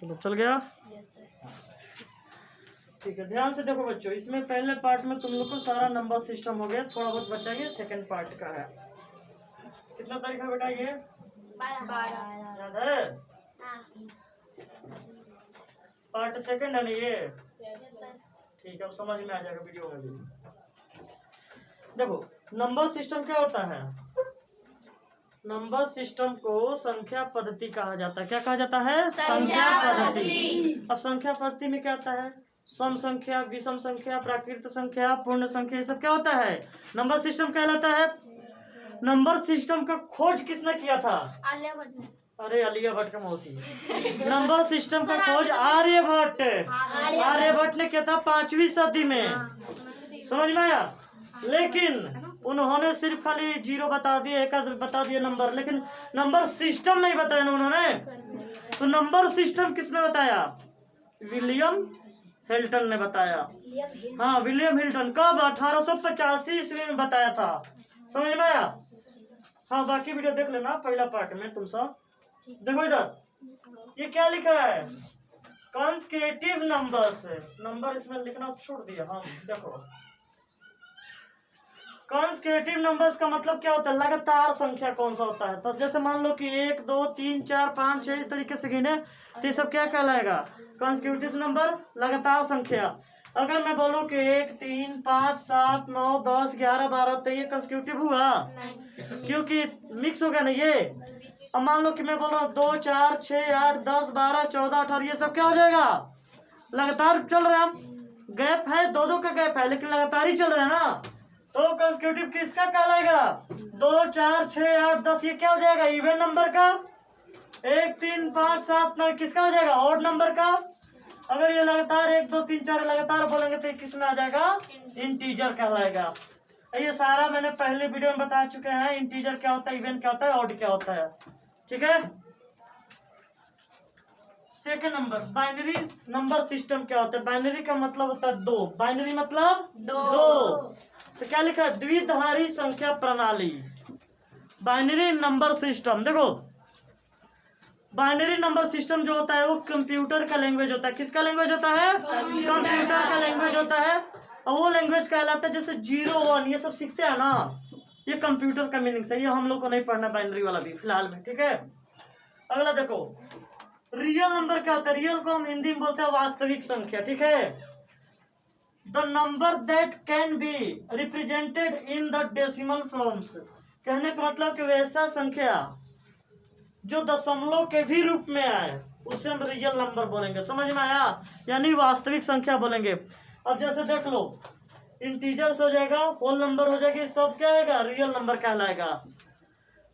चलो चल गया। ठीक है, ध्यान से देखो बच्चों, इसमें पहले पार्ट में तुम लोग को सारा नंबर सिस्टम हो गया, थोड़ा बहुत बचा ये सेकंड पार्ट का है। कितना तारीख है बेटा ये? 12 याद है? पार्ट सेकंड है ना ये? ठीक है, अब समझ में आ जाएगा वीडियो में भी। देखो नंबर सिस्टम क्या होता है? नंबर सिस्टम को संख्या पद्धति कहा जाता है। क्या कहा जाता है? संख्या पद्धति। अब संख्या पद्धति में क्या आता है? सम संख्या, विषम संख्या, प्राकृत संख्या, पूर्ण संख्या, ये सब क्या होता है? नंबर सिस्टम कहलाता है। नंबर सिस्टम का खोज किसने किया था? आर्यभट्ट ने। अरे आलिया भट्ट का मौसी। नंबर सिस्टम का खोज आर्यभट्ट ने किया था 5वीं सदी में। समझ में आया? लेकिन उन्होंने सिर्फ खाली 0 बता दिए, 1 बता दिए नंबर, लेकिन नंबर सिस्टम नहीं बताया ना उन्होंने। तो नंबर सिस्टम किसने बताया? विलियम हिल्टन ने बताया। हाँ, विलियम हिल्टन। कब? 1885 ईस्वी में बताया था। समझ में आया? हाँ, बाकी वीडियो देख लेना पहला पार्ट में तुम सब। देखो इधर ये क्या लिखा है? Consecutive numbers. नंबर इसमें लिखना छोड़ दिया हम। देखो कंसेक्यूटिव नंबर्स का मतलब क्या होता है? लगातार संख्या कौन सा होता है? तो जैसे मान लो कि 1 2 3 4 5 6 इस तरीके से गिने, तो ये सब क्या कहलाएगा? कंसेक्यूटिव नंबर, लगातार संख्या। अगर मैं बोलूं कि 1 3 5 7 9 10 11 12, तो ये कंसेक्यूटिव हुआ? क्योंकि मिक्स हो गया ना ये। अब मान लो कि मैं बोल रहा हूँ 2 4 6 8 10 12 14 18, ये सब क्या हो जाएगा? लगातार चल रहा है। गैप है, दो का गैप है, लेकिन लगातार ही चल रहा है ना। तो कंसेक्यूटिव किसका कहलाएगा? 2 4 6 8 10, ये क्या हो जाएगा? इवन नंबर का। 1 3 5 7 9 किसका हो जाएगा? ऑड नंबर का। अगर ये लगातार 1 2 3 4 लगातार बोलेंगे तो किस में आ जाएगा? इंटीजर कहलाएगा। ये सारा मैंने पहले वीडियो में बता चुके हैं। इंटीजर क्या होता है, इवन क्या होता है, ऑड क्या होता है। ठीक है। Second number, binary number system क्या होता है? बाइनरी का मतलब होता है 2। बाइनरी मतलब 2। तो क्या लिखा है? द्विधारी संख्या प्रणाली, बाइनरी नंबर सिस्टम। देखो बाइनरी नंबर सिस्टम जो होता है वो कंप्यूटर का लैंग्वेज होता है। किसका लैंग्वेज होता है? कंप्यूटर का लैंग्वेज होता है। और वो लैंग्वेज कहलाता है, जैसे 0 1 ये सब सीखते हैं ना, ये कंप्यूटर का मीनिंग है। ये हम लोग को नहीं पढ़ना बाइनरी वाला भी फिलहाल में। ठीक है। अगला देखो, रियल नंबर क्या होता है? रियल को हम हिंदी में बोलते हैं वास्तविक संख्या। ठीक है। The number that can be represented in the decimal forms. कहने का मतलब कि वैसा संख्या जो दशमलव के भी रूप में आए, उसे हम रियल नंबर बोलेंगे। समझ में आया? यानी वास्तविक संख्या बोलेंगे। अब जैसे देख लो, इंटीजर्स हो जाएगा, होल नंबर हो जाएगी, सब क्या आएगा? रियल नंबर कहलाएगा।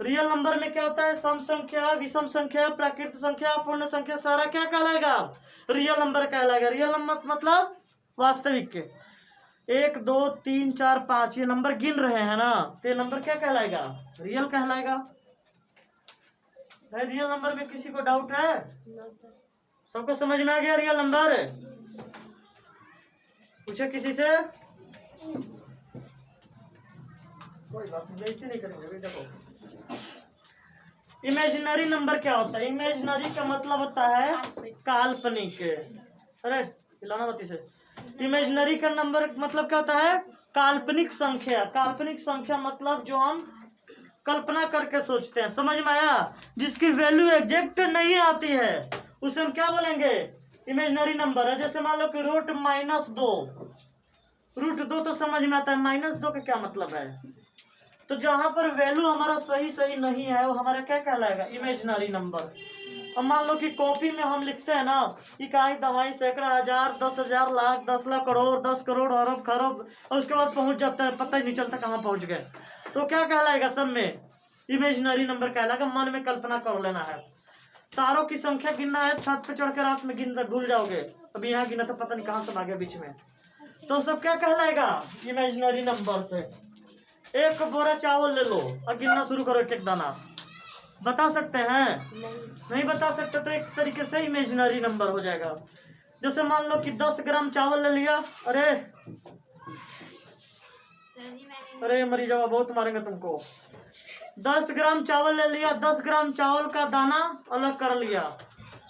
रियल नंबर में क्या होता है? सम संख्या, विषम संख्या, प्राकृत संख्या, पूर्ण संख्या, सारा क्या कहलाएगा? रियल नंबर कहलाएगा। रियल नंबर मतलब वास्तविक के। 1 2 3 4 5 ये नंबर गिन रहे हैं ना, तो ये नंबर क्या कहलाएगा? रियल कहलाएगा। रियल नंबर में किसी को डाउट है? सबको समझ में आ गया रियल नंबर? पूछे किसी से? कोई बात नहीं, बेइज्जती नहीं करेंगे। देखो इमेजिनरी नंबर क्या होता है? इमेजिनरी का मतलब होता है काल्पनिक। अरे खिलाना मत इसे। इमेजिनरी का नंबर मतलब क्या होता है? काल्पनिक संख्या। काल्पनिक संख्या मतलब जो हम कल्पना करके सोचते हैं। समझ में आया? जिसकी वैल्यू एग्जैक्ट नहीं आती है उसे हम क्या बोलेंगे? इमेजिनरी नंबर है। जैसे मान लो कि रूट -2, रूट 2 तो समझ में आता है, -2 का क्या मतलब है? तो जहां पर वैल्यू हमारा सही नहीं है वो हमारा क्या कहलाएगा? Imaginary number. अब मान लो कि कॉपी में हम लिखते हैं ना, इकाई दहाई सैकड़ा हजार 10,000 लाख 10 लाख करोड़ 10 करोड़ अरब खरब, और उसके बाद पहुंच जाता है, पता ही नहीं चलता कहाँ पहुंच गए। तो क्या कहलाएगा? सब में इमेजिनरी नंबर कहलाएगा। मन में कल्पना कर लेना है। तारों की संख्या गिनना है, छत पे चढ़कर रात में गिन भूल जाओगे, अभी यहाँ गिना तो पता नहीं कहाँ से आ गया बीच में, तो सब क्या कहलाएगा? इमेजिनरी नंबर से। एक बोरा चावल ले लो और गिनना शुरू करो एक एक दाना। बता सकते हैं? नहीं बता सकते, तो एक तरीके से इमेजिनरी नंबर हो जाएगा। जैसे मान लो कि 10 ग्राम चावल ले लिया। अरे मरी जाओ, बहुत मारेंगे तुमको। 10 ग्राम चावल ले लिया, 10 ग्राम चावल का दाना अलग कर लिया,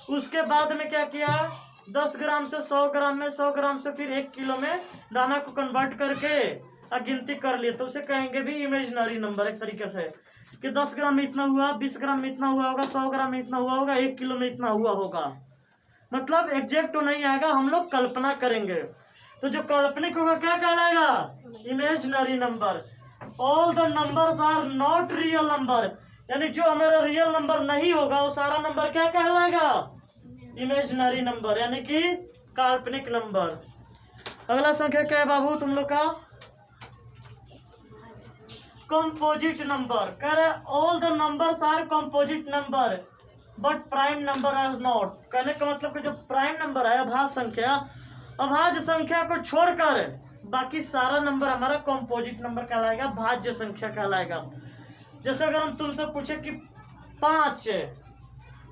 उसके बाद में क्या किया, 10 ग्राम से 100 ग्राम में, 100 ग्राम से फिर 1 किलो में दाना को कन्वर्ट करके गिनती कर लिए, तो उसे कहेंगे भी इमेजिनरी नंबर। एक तरीके से कि 10 ग्राम में इतना हुआ, 20 ग्राम में इतना हुआ होगा, 100 ग्राम में इतना हुआ होगा, 1 किलो में इतना हुआ होगा। मतलब एग्जैक्ट तो नहीं आएगा, हम लोग कल्पना करेंगे। तो जो काल्पनिक होगा क्या कहलाएगा, imaginary number. All the numbers are not real number, यानी जो हमारा रियल नंबर नहीं होगा वो सारा नंबर क्या कहलाएगा, इमेजिनरी नंबर, यानी कि काल्पनिक नंबर। अगला संख्या क्या है बाबू तुम लोग का, कंपोजिट नंबर। कह रहे all the numbers are composite number but prime number are not. कहने का मतलब कि जो प्राइम नंबर है, अभाज्य संख्या, अभाज्य संख्या को छोड़कर बाकी सारा नंबर हमारा कंपोजिट नंबर कहलाएगा, भाज्य संख्या कहलाएगा। जैसे अगर हम तुमसे पूछे कि 5,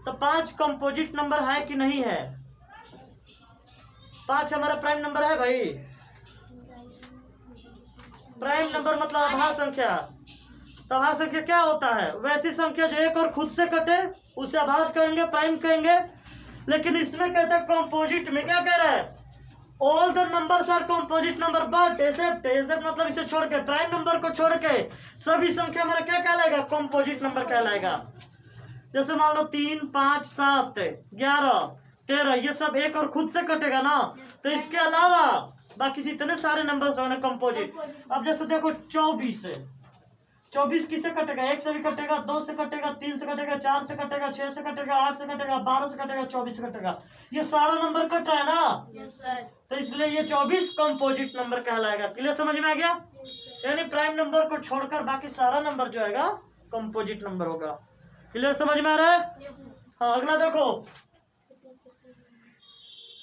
तो 5 कंपोजिट नंबर है कि नहीं है, 5 हमारा प्राइम नंबर है भाई। प्राइम नंबर मतलब अभाज्य संख्या। तो अभाज्य संख्या क्या होता है, वैसी संख्या जो एक और खुद से कटे उसे अभाज्य कहेंगे, प्राइम कहेंगे। लेकिन इसमें कहते हैं कंपोजिट में क्या कह रहा है, all the numbers are composite number but except, except मतलब इसे छोड़ के, प्राइम नंबर को छोड़ के सभी संख्या हमारा क्या कहलाएगा, कंपोजिट नंबर कहलाएगा। जैसे मान लो 3, 5, 7, 11, 13, ये सब एक और खुद से कटेगा ना, तो इसके अलावा बाकी जितने सारे नंबर्स होंगे कंपोजिट। अब जैसे देखो 24 किससे कटेगा, 1 से भी कटेगा, 2 से कटेगा, 3 से कटेगा, 4 से कटेगा, 6 से कटेगा, 8 से कटेगा, 12 से कटेगा, 24 से कटेगा, ये सारा नंबर कट रहा है ना। Yes sir. तो इसलिए ये 24 कंपोजिट नंबर कहलाएगा। क्लियर समझ में आ गया, यानी प्राइम नंबर को छोड़कर बाकी सारा नंबर जो आएगा कंपोजिट नंबर होगा। क्लियर समझ में आ रहा है। Yes sir. हाँ अगला देखो,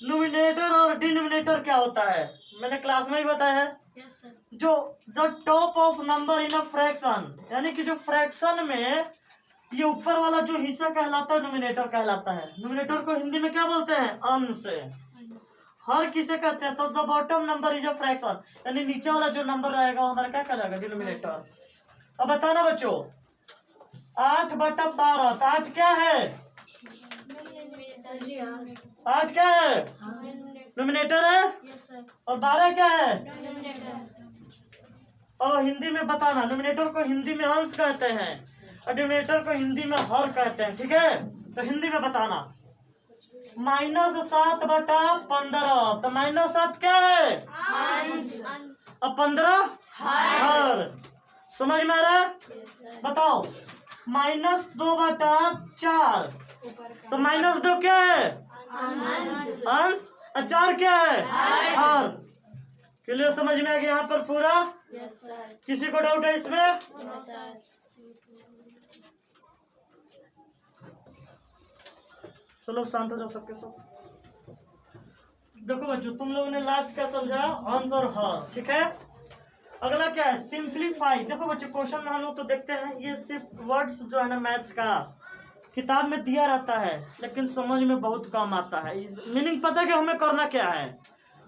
न्यूमिनेटर और डिनोमिनेटर क्या होता है, मैंने क्लास में ही बताया है। Yes sir. जो the top of number in a fraction, यानी कि जो फ्रैक्शन में ये ऊपर वाला जो हिस्सा कहलाता है न्यूमिनेटर कहलाता है। न्यूमिनेटर को हिंदी में क्या बोलते हैं, अंश। हर किसे कहते हैं, तो the bottom number is a fraction, यानी नीचे वाला जो नंबर रहेगा वो हमारा क्या कहलाएगा, डिनोमिनेटर। अब बताना बच्चों, 8/12, तो 8 क्या है, जी हाँ। 8 क्या है, न्यूमिनेटर है। Yes sir. और 12 क्या है, डिनोमिनेटर। और हिंदी में बताना, न्यूमिनेटर को हिंदी में अंश कहते हैं और डिनोमिनेटर को हिंदी में हर कहते हैं। ठीक है, तो हिंदी में बताना, -7/15, तो -7 क्या है, अंश। और 15 हर। समझ में आ रहा है। Yes sir. बताओ, -2/4, तो -2 क्या है, अंश। अंश, और 4 क्या है, हर। क्लियर समझ में आ गया यहाँ पर पूरा। Yes sir. किसी को डाउट है इसमें, यस सर। चलो शांत हो जाओ सबके सब। देखो बच्चों, तुम लोगों ने लास्ट क्या समझा, अंश और हर। ठीक है, अगला क्या है, सिंप्लीफाई। देखो बच्चों, क्वेश्चन में हम लोग तो देखते हैं, ये सिर्फ वर्ड्स जो है ना मैथ्स का किताब में दिया रहता है, लेकिन समझ में बहुत कम आता है। मीनिंग पता है कि हमें करना क्या है,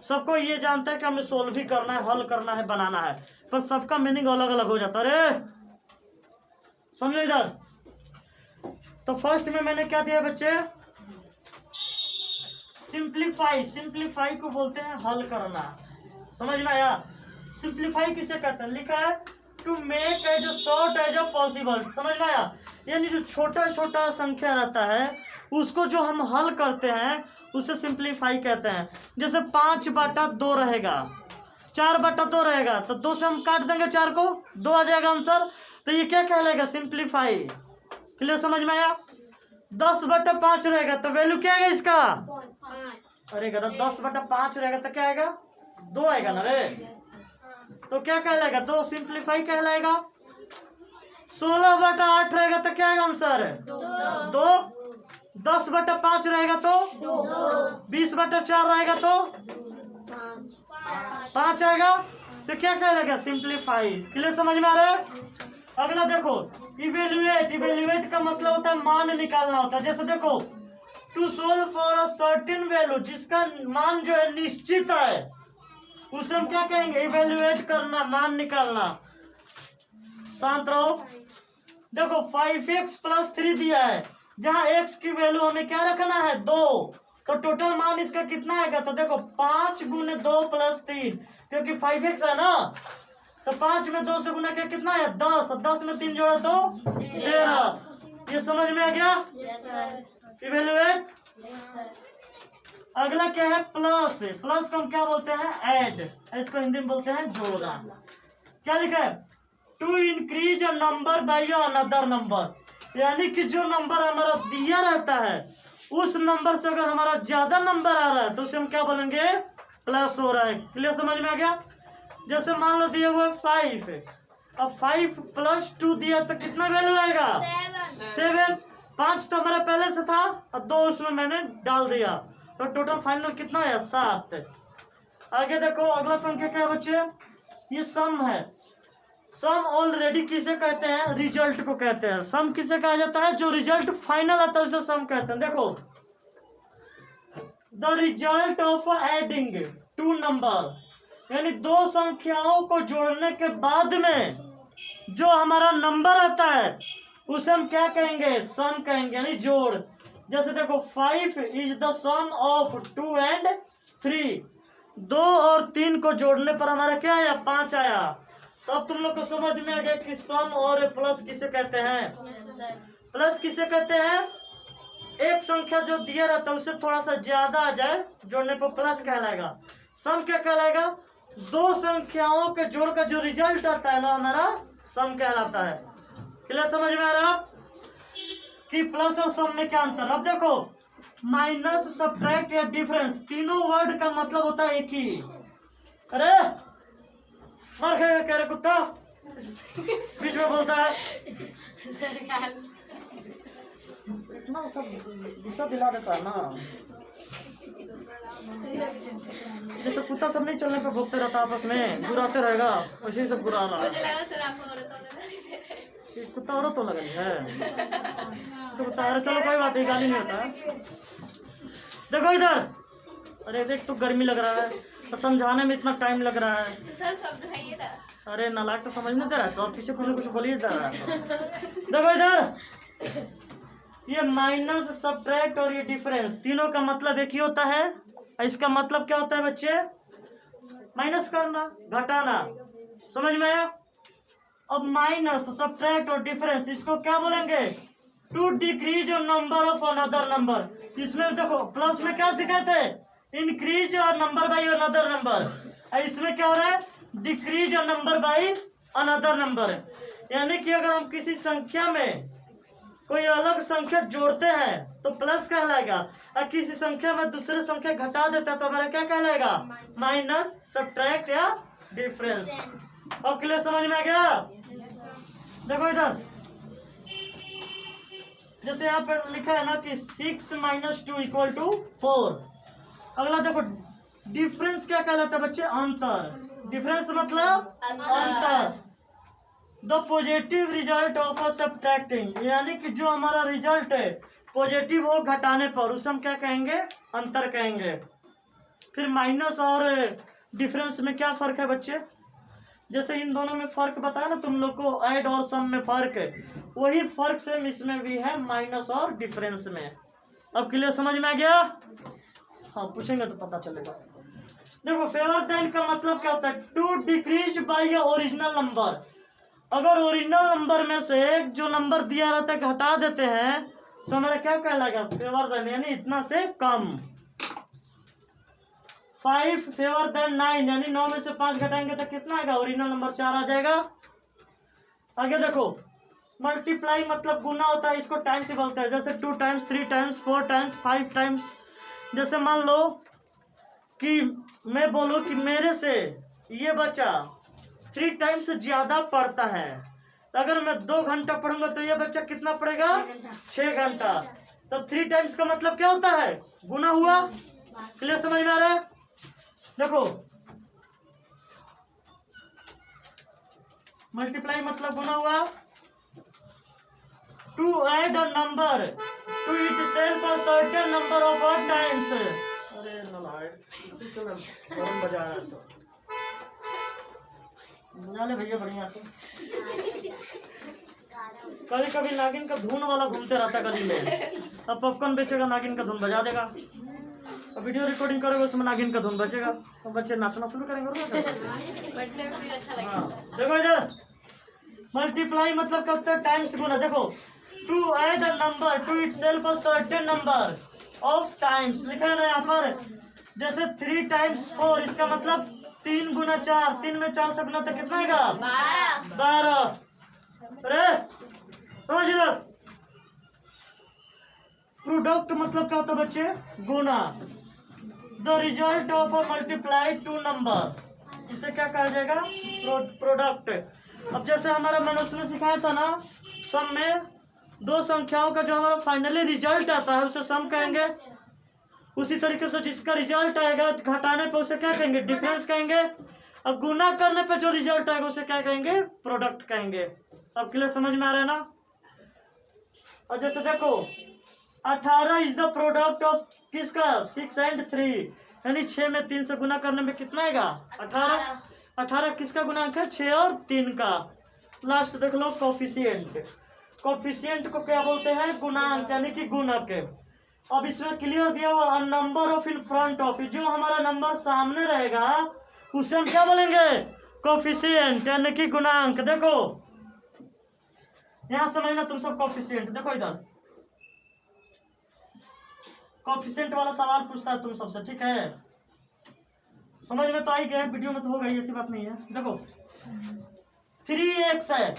सबको ये जानता है कि हमें सोल्व ही करना है, हल करना है, बनाना है, पर सबका मीनिंग अलग अलग हो जाता है। अरे समझो इधर। तो फर्स्ट में मैंने क्या दिया बच्चे, सिंप्लीफाई। सिंप्लीफाई को बोलते हैं हल करना। समझ में आया। सिंप्लीफाई किसे कहते हैं, लिखा है to make as short as possible. समझ में आया, यानी जो छोटा छोटा संख्या रहता है उसको जो हम हल करते हैं उसे सिंप्लीफाई कहते हैं। जैसे 5/2 रहेगा, 4/2 रहेगा, तो 2 से हम काट देंगे 4 को, 2 आ जाएगा आंसर। तो ये क्या कहलाएगा, सिंप्लीफाई। क्लियर समझ में आया। 10/5 रहेगा, तो वैल्यू क्या आएगा इसका, अरे गलत, 10/5 रहेगा तो क्या आएगा, 2 आएगा ना रे, तो क्या कहलाएगा, 2 सिंप्लीफाई कहलाएगा। 16/8 रहेगा तो क्या आएगा आंसर, 2। 10/5 रहेगा तो 20/4 रहेगा तो 5 आएगा, तो क्या कहलाएगा, सिंप्लीफाई। क्लियर समझ में आ रहा है। अगला देखो, इवेल्युएट। इवेल्युएट का मतलब होता है मान निकालना होता है। जैसे देखो, to solve for a certain value, जिसका मान जो है निश्चित है उसे हम क्या कहेंगे, इवेल्युएट करना, मान निकालना। शांत रहो। देखो 5x + 3 दिया है, जहाँ x की वैल्यू हमें क्या रखना है 2, तो टोटल मान इसका कितना आएगा, तो देखो 5 गुने 2 प्लस 3, क्योंकि 5x है ना, तो 5 में 2 से गुना किया कितना है 10, 10 में 3 जोड़ा तो 13। ये समझ में आ गया। Yes, sir. Evaluate. Yes, sir. अगला क्या है प्लस। प्लस को हम क्या बोलते हैं ऐड, इसको हिंदी में बोलते हैं जोड़ना। क्या लिखा है to increase a number by another number, यानी कि जो नंबर हमारा दिया रहता है उस नंबर से अगर हमारा ज्यादा नंबर आ रहा है तो उसे हम क्या बोलेंगे प्लस हो रहा है। क्लियर समझ में आ गया। जैसे मान लो दिया हुआ है 5, अब 5 प्लस 2 दिया तो कितना वैल्यू आएगा 7। 5 तो हमारा पहले से था और 2 उसमें मैंने डाल दिया, तो टोटल फाइनल कितना है 7। आगे देखो अगला संख्या क्या है बच्चे, ये सम है। सम ऑलरेडी किसे कहते हैं रिजल्ट को कहते हैं। सम किसे कहा जाता है जो रिजल्ट फाइनल आता है उसे सम कहते हैं। देखो the result of adding 2 number, यानी 2 संख्याओं को जोड़ने के बाद में जो हमारा नंबर आता है उसे हम क्या कहेंगे सम कहेंगे, यानी जोड़। जैसे देखो 5 is the sum of 2 and 3, 2 और 3 को जोड़ने पर हमारा क्या आया 5 आया। तो अब तुम लोग को समझ में आ गया कि सम और प्लस किसे कहते हैं। Yes, sir. प्लस किसे कहते हैं, एक संख्या जो दिया रहता है उससे थोड़ा सा ज्यादा आ जाए जोड़ने पर प्लस कहलाएगा। सम क्या कहलाएगा, 2 संख्याओं के जोड़ का जो रिजल्ट आता है ना हमारा सम कहलाता है। क्लियर समझ में आ रहा कि प्लस और सम में क्या अंतर। अब देखो माइनस सब्ट्रैक्ट या डिफरेंस तीनों वर्ड का मतलब होता है एक ही। अरे मार खाएगा कह रहे कुत्ता, बीच में बोलता है इतना सब गुस्सा दिला देता है ना, जैसे कुत्ता सब नहीं चलने पे भोगते रहता आपस में गुराते रहेगा वैसे ही सब गुरा रहा है। ये कुत्ता औरत तो लगनी है तो कुत्ता। अरे चलो कोई बात नहीं, गाली नहीं होता है। देखो इधर, अरे देख तो गर्मी लग रहा है तो समझाने में इतना टाइम लग रहा है। सर समझाइए ना। अरे नालायक तो समझ नहीं दे रहा है, सब पीछे कुछ न कुछ बोलिए जा रहा है। देखो इधर, ये माइनस सब्ट्रैक्ट और ये डिफरेंस तीनों का मतलब एक ही होता है। इसका मतलब क्या होता है बच्चे, माइनस करना घटाना। समझ में आया। अब माइनस सब्ट्रैक्ट और डिफरेंस इसको क्या बोलेंगे to decrease number of another number. इसमें देखो प्लस में क्या सिखाए थे इंक्रीज और नंबर बाई अनदर नंबर, इसमें क्या हो रहा है डिक्रीज और नंबर बाई अनदर नंबर। यानी कि अगर हम किसी संख्या में कोई अलग संख्या जोड़ते हैं तो प्लस कहलाएगा, और किसी संख्या में दूसरे संख्या घटा देता है तो हमारा क्या कहलाएगा माइनस सब्ट्रैक्ट या डिफरेंस। अब क्लियर समझ में आ गया। देखो इधर जैसे यहाँ पर लिखा है ना कि 6 - 2 = 4। अगला देखो डिफरेंस क्या कहलाता है बच्चे अंतर। डिफरेंस मतलब अंतर। The positive result of a subtracting, यानी कि जो हमारा रिजल्ट है पॉजिटिव हो घटाने पर उसे हम क्या कहेंगे अंतर कहेंगे। फिर माइनस और डिफरेंस में क्या फर्क है बच्चे, जैसे इन दोनों में फर्क बताया ना तुम लोग को ऐड और सम में फर्क है, वही फर्क सेम इसमें भी है माइनस और डिफरेंस में। अब क्लियर समझ में आ गया। हाँ पूछेंगे तो पता चलेगा। देखो फेवर देन का मतलब क्या होता है to decrease by original number. अगर ओरिजिनल नंबर में से जो नंबर दिया रहता है घटा देते हैं तो हमारा क्या कहलाएगा फेवर देन, यानी इतना से कम। 5 फेवर देन 9, यानी 9 में से 5 घटाएंगे तो कितना आएगा ओरिजिनल नंबर 4 आ जाएगा। आगे देखो मल्टीप्लाई मतलब गुना होता है, इसको टाइम्स से बोलते हैं। जैसे 2 टाइम्स 3 टाइम्स 4 टाइम्स 5 टाइम्स। जैसे मान लो कि मैं बोलूं कि मेरे से ये बच्चा 3 टाइम्स ज्यादा पढ़ता है, अगर मैं 2 घंटा पढ़ूंगा तो ये बच्चा कितना पढ़ेगा 6 घंटा। तो 3 टाइम्स का मतलब क्या होता है गुना हुआ। क्लियर समझ में आ रहा है। देखो मल्टीप्लाई मतलब गुना हुआ। To add a number to itself a certain number of odd times. अरे नालायक इसी से मैं गरम बजा रहा हूं, बजा ले भैया बढ़िया से। कभी कभी नागिन का धुन वाला घूमते रहता है गली में। अब पॉपकॉर्न बेचेगा, नागिन का धुन बजा देगा। अब वीडियो रिकॉर्डिंग करेगा, उसमें नागिन का धुन बचेगा, तो बच्चे नाचना शुरू करेंगे और क्या करेंगे? बैठने में भी अच्छा लगेगा। हाँ, देखो इधर मल्टीप्लाई मतलब क्या होता है? टाइम्स गुना। देखो to add a number to itself a certain number of times लिखा है ना यहाँ पर। जैसे 3 टाइम्स 4, इसका मतलब 3 गुना 4, 3 में 4 से गुना तो कितना आएगा? 12। अरे समझ इधर। प्रोडक्ट मतलब क्या होता है बच्चे? गुना। The result of a multiply 2 number, इसे क्या कहा जाएगा? प्रोडक्ट। अब जैसे हमारा मनुष्य में सिखाया था ना, सम में 2 संख्याओं का जो हमारा फाइनली रिजल्ट आता है उसे सम कहेंगे। उसी तरीके से जिसका रिजल्ट आएगा घटाने पे उसे क्या कहेंगे? डिफरेंस कहेंगे। अब गुना करने पे जो रिजल्ट आएगा उसे क्या कहेंगे? प्रोडक्ट कहेंगे। अब क्लियर समझ में आ रहा है ना? और जैसे देखो 18 इज द प्रोडक्ट ऑफ किसका? 6 and 3, यानी 6 में 3 से गुना करने में कितना आएगा? 18। 18 किसका गुणांक है? 6 और 3 का। लास्ट देख लो कोफिशिएंट। कोफिशिएंट को क्या बोलते हैं? गुणांक, यानी कि गुणक। अब इसमें क्लियर दिया हुआ number of in front of, जो हमारा नंबर सामने रहेगा उसे हम क्या बोलेंगे? कोफिशिएंट, यानी कि गुणांक। देखो यहां समझना तुम सब कोफिशिएंट। देखो इधर कोफिशिएंट वाला सवाल पूछता है तुम सबसे, ठीक है? समझ में तो आई गया, वीडियो में तो होगा, ऐसी बात नहीं है। देखो 3x है,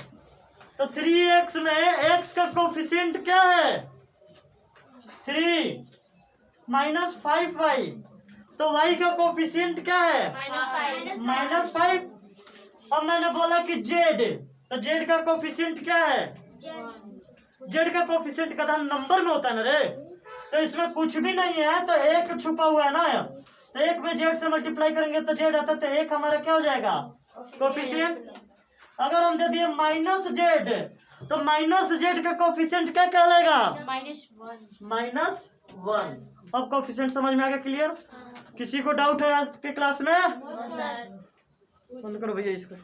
तो 3x में x का कोफिशिएंट क्या है? 3 माइनस 5y, तो y का कोफिशिएंट क्या है? -5। अब मैंने बोला कि z, तो z का कोफिशिएंट क्या है? z का कोफिशिएंट का नंबर में होता है ना रे, तो इसमें कुछ भी नहीं है, तो 1 छुपा हुआ है ना। तो 1 में z से मल्टीप्लाई करेंगे तो z आता है, तो 1 हमारा क्या हो जाएगा? कोफिशिएंट। अगर हम दे दिए -z, तो -z का कोफिशिएंट क्या कहलाएगा? -1। अब कोफिशिएंट समझ में आ गया? क्लियर? किसी को डाउट है आज के क्लास में? बंद करो भैया इसको।